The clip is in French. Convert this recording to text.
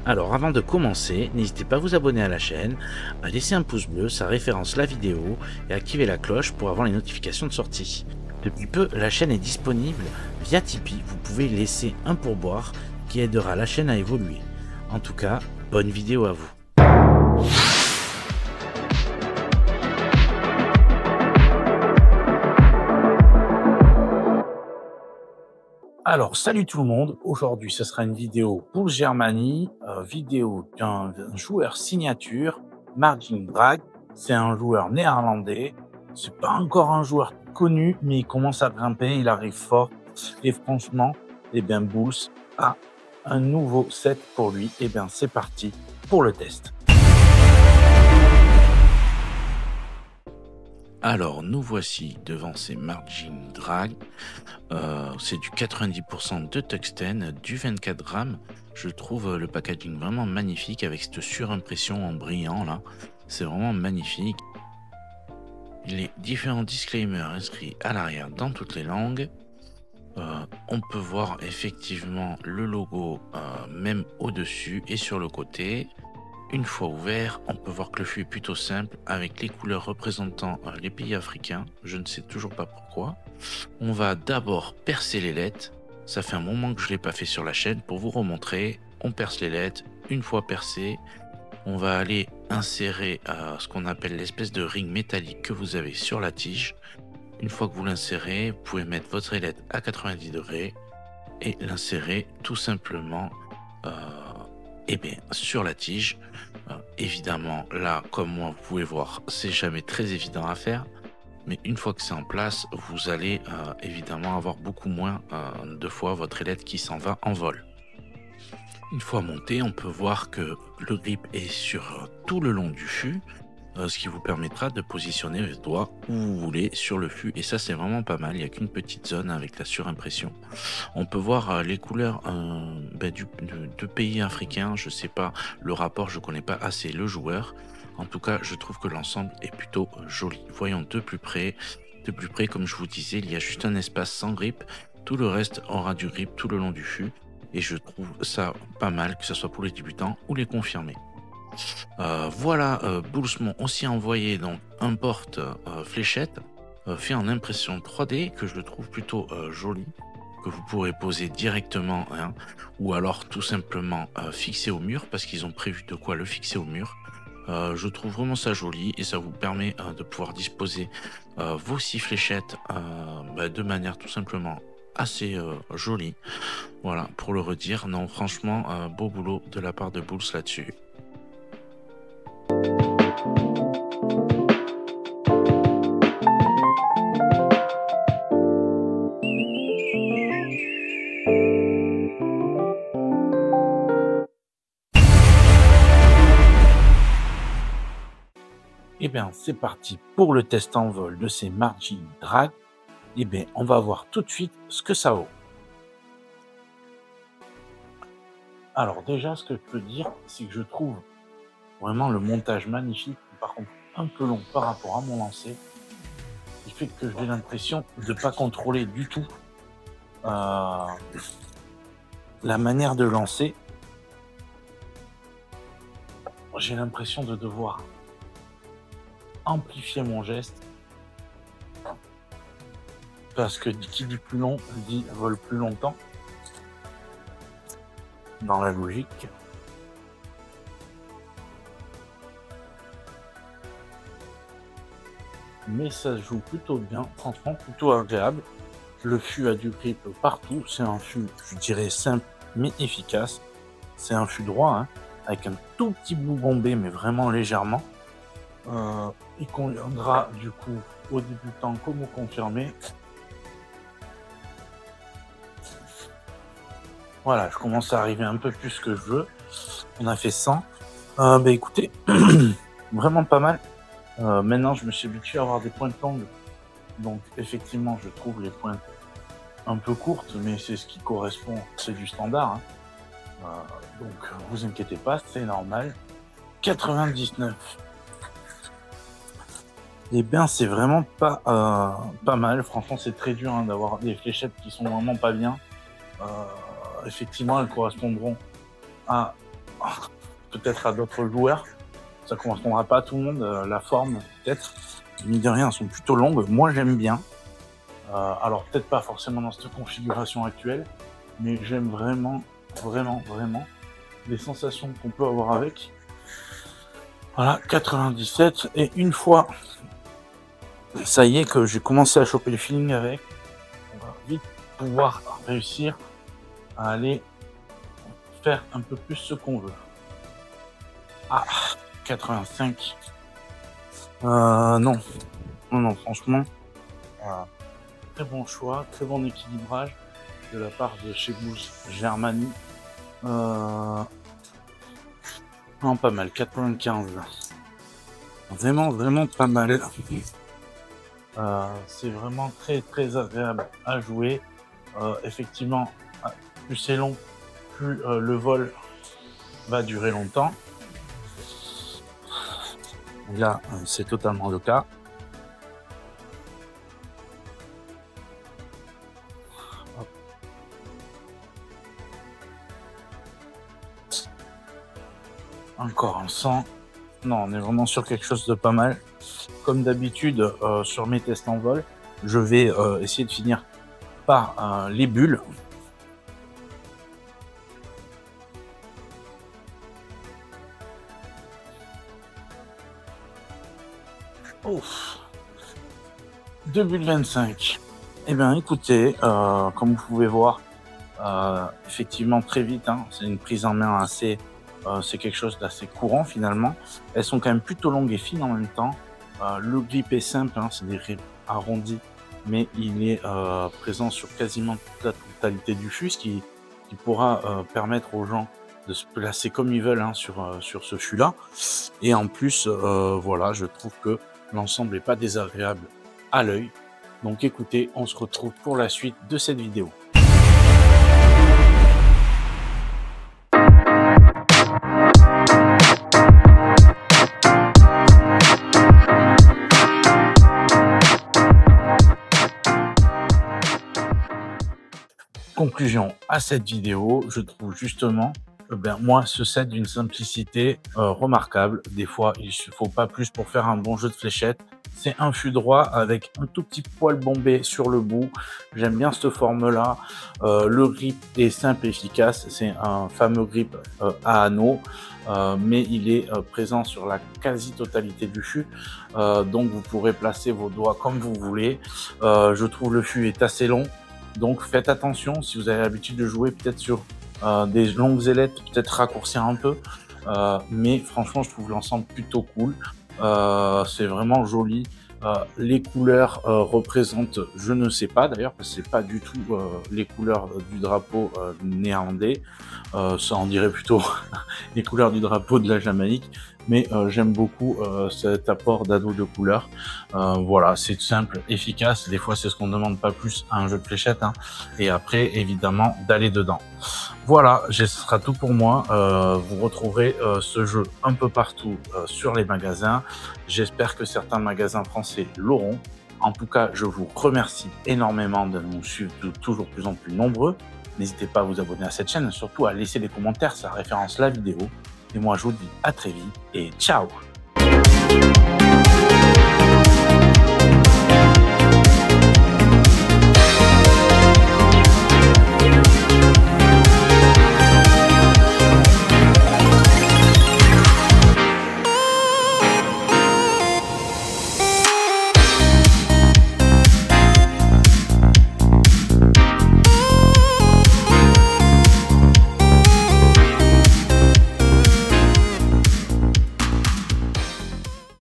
Alors avant de commencer, n'hésitez pas à vous abonner à la chaîne, à laisser un pouce bleu, ça référence la vidéo et à activer la cloche pour avoir les notifications de sortie. Depuis peu, la chaîne est disponible via Tipeee, vous pouvez laisser un pourboire qui aidera la chaîne à évoluer. En tout cas, bonne vidéo à vous. Alors, salut tout le monde, aujourd'hui ce sera une vidéo pour Germany, vidéo d'un joueur signature, Margin Drag. C'est un joueur néerlandais, c'est pas encore un joueur connu, mais il commence à grimper, il arrive fort, et franchement, Bulls a un nouveau set pour lui, c'est parti pour le test. Alors, nous voici devant ces Margin Drag. C'est du 90% de tungstène, du 24 grammes. Je trouve le packaging vraiment magnifique avec cette surimpression en brillant là. C'est vraiment magnifique. Les différents disclaimers inscrits à l'arrière dans toutes les langues. On peut voir effectivement le logo même au-dessus et sur le côté. Une fois ouvert, on peut voir que le fût est plutôt simple avec les couleurs représentant les pays africains. Je ne sais toujours pas pourquoi. On va d'abord percer les lettres. Ça fait un moment que je ne l'ai pas fait sur la chaîne pour vous remontrer. On perce les lettres. Une fois percé, on va aller insérer ce qu'on appelle l'espèce de ring métallique que vous avez sur la tige. Une fois que vous l'insérez, vous pouvez mettre votre ailette à 90 degrés et l'insérer tout simplement sur la tige. Évidemment, là, comme moi, vous pouvez voir, c'est jamais très évident à faire. Mais une fois que c'est en place, vous allez évidemment avoir beaucoup moins de fois votre ailette qui s'en va en vol. Une fois monté, on peut voir que le grip est sur tout le long du fût, ce qui vous permettra de positionner les doigts où vous voulez sur le fût. Et ça, c'est vraiment pas mal. Il n'y a qu'une petite zone avec la surimpression. On peut voir les couleurs de pays africains. Je sais pas le rapport, je connais pas assez le joueur. En tout cas, je trouve que l'ensemble est plutôt joli. Voyons de plus près. De plus près, comme je vous disais, il y a juste un espace sans grip. Tout le reste aura du grip tout le long du fût. Et je trouve ça pas mal, que ce soit pour les débutants ou les confirmés. Bulls m'ont aussi envoyé donc un porte fléchette fait en impression 3D que je trouve plutôt joli, que vous pourrez poser directement ou alors tout simplement fixer au mur, parce qu'ils ont prévu de quoi le fixer au mur. Je trouve vraiment ça joli et ça vous permet de pouvoir disposer vos 6 fléchettes de manière tout simplement assez jolie. Voilà, pour le redire, non franchement beau boulot de la part de Bulls là-dessus. C'est parti pour le test en vol de ces Margin Drag. On va voir tout de suite ce que ça vaut. Alors déjà, ce que je peux dire, c'est que je trouve vraiment le montage magnifique, par contre un peu long par rapport à mon lancer, qui fait que j'ai l'impression de ne pas contrôler du tout la manière de lancer. J'ai l'impression de devoir amplifier mon geste, parce que qui dit plus long dit vole plus longtemps dans la logique. Mais ça se joue plutôt bien, franchement plutôt agréable. Le fût a du grip partout, c'est un fût, je dirais, simple mais efficace. C'est un fût droit, avec un tout petit bout bombé, mais vraiment légèrement. Il conviendra du coup aux débutants comme aux confirmés. Voilà, je commence à arriver un peu plus que je veux. On a fait 100. Écoutez, vraiment pas mal. Maintenant, je me suis habitué à avoir des pointes longues. Donc, effectivement, je trouve les pointes un peu courtes, mais c'est ce qui correspond, c'est du standard. Donc, vous inquiétez pas, c'est normal. 99. C'est vraiment pas mal. Franchement, c'est très dur d'avoir des fléchettes qui sont vraiment pas bien. Effectivement, elles correspondront à peut-être à d'autres joueurs. Ça ne correspondra pas à tout le monde. La forme, peut-être, mine de rien, elles sont plutôt longues. Moi, j'aime bien. Alors, peut-être pas forcément dans cette configuration actuelle, mais j'aime vraiment, vraiment, vraiment les sensations qu'on peut avoir avec. Voilà, 97. Et une fois, ça y est, que j'ai commencé à choper le feeling avec, on va vite pouvoir réussir à aller faire un peu plus ce qu'on veut. Ah, 85. Non, franchement, très bon choix, très bon équilibrage de la part de chez Booz Germany. Non, pas mal, 95. Vraiment, vraiment pas mal. C'est vraiment très, très agréable à jouer. Effectivement, plus c'est long, plus le vol va durer longtemps. Là, c'est totalement le cas. Hop. Encore un 100. Non, on est vraiment sur quelque chose de pas mal. Comme d'habitude, sur mes tests en vol, je vais essayer de finir par les bulles. Ouf. 2 bulles 25. Eh bien, écoutez, comme vous pouvez voir, effectivement, très vite, hein, c'est une prise en main assez... c'est quelque chose d'assez courant, finalement. Elles sont quand même plutôt longues et fines en même temps. Le grip est simple, hein, c'est des grips arrondis, mais il est présent sur quasiment toute la totalité du fût, ce qui pourra permettre aux gens de se placer comme ils veulent, hein, sur ce fût-là. Et en plus, voilà, je trouve que l'ensemble n'est pas désagréable à l'œil. Donc écoutez, on se retrouve pour la suite de cette vidéo. Conclusion à cette vidéo, je trouve justement, moi, ce set d'une simplicité remarquable. Des fois, il ne faut pas plus pour faire un bon jeu de fléchettes. C'est un fût droit avec un tout petit poil bombé sur le bout. J'aime bien cette forme-là. Le grip est simple et efficace. C'est un fameux grip à anneau, mais il est présent sur la quasi-totalité du fût. Donc, vous pourrez placer vos doigts comme vous voulez. Je trouve le fût est assez long. Donc faites attention si vous avez l'habitude de jouer peut-être sur des longues ailettes, peut-être raccourcir un peu. Mais franchement, je trouve l'ensemble plutôt cool. C'est vraiment joli. Les couleurs représentent, je ne sais pas d'ailleurs, parce que c'est pas du tout les couleurs du drapeau néerlandais. Ça en dirait plutôt les couleurs du drapeau de la Jamaïque. Mais j'aime beaucoup cet apport d'anneaux de couleurs. Voilà, c'est simple, efficace. Des fois, c'est ce qu'on ne demande pas plus à un jeu de fléchettes, hein. Et après, évidemment, d'aller dedans. Voilà, ce sera tout pour moi. Vous retrouverez ce jeu un peu partout sur les magasins. J'espère que certains magasins français l'auront. En tout cas, je vous remercie énormément de nous suivre toujours plus en plus nombreux. N'hésitez pas à vous abonner à cette chaîne, surtout à laisser des commentaires, ça référence la vidéo. Et moi, je vous dis à très vite et ciao!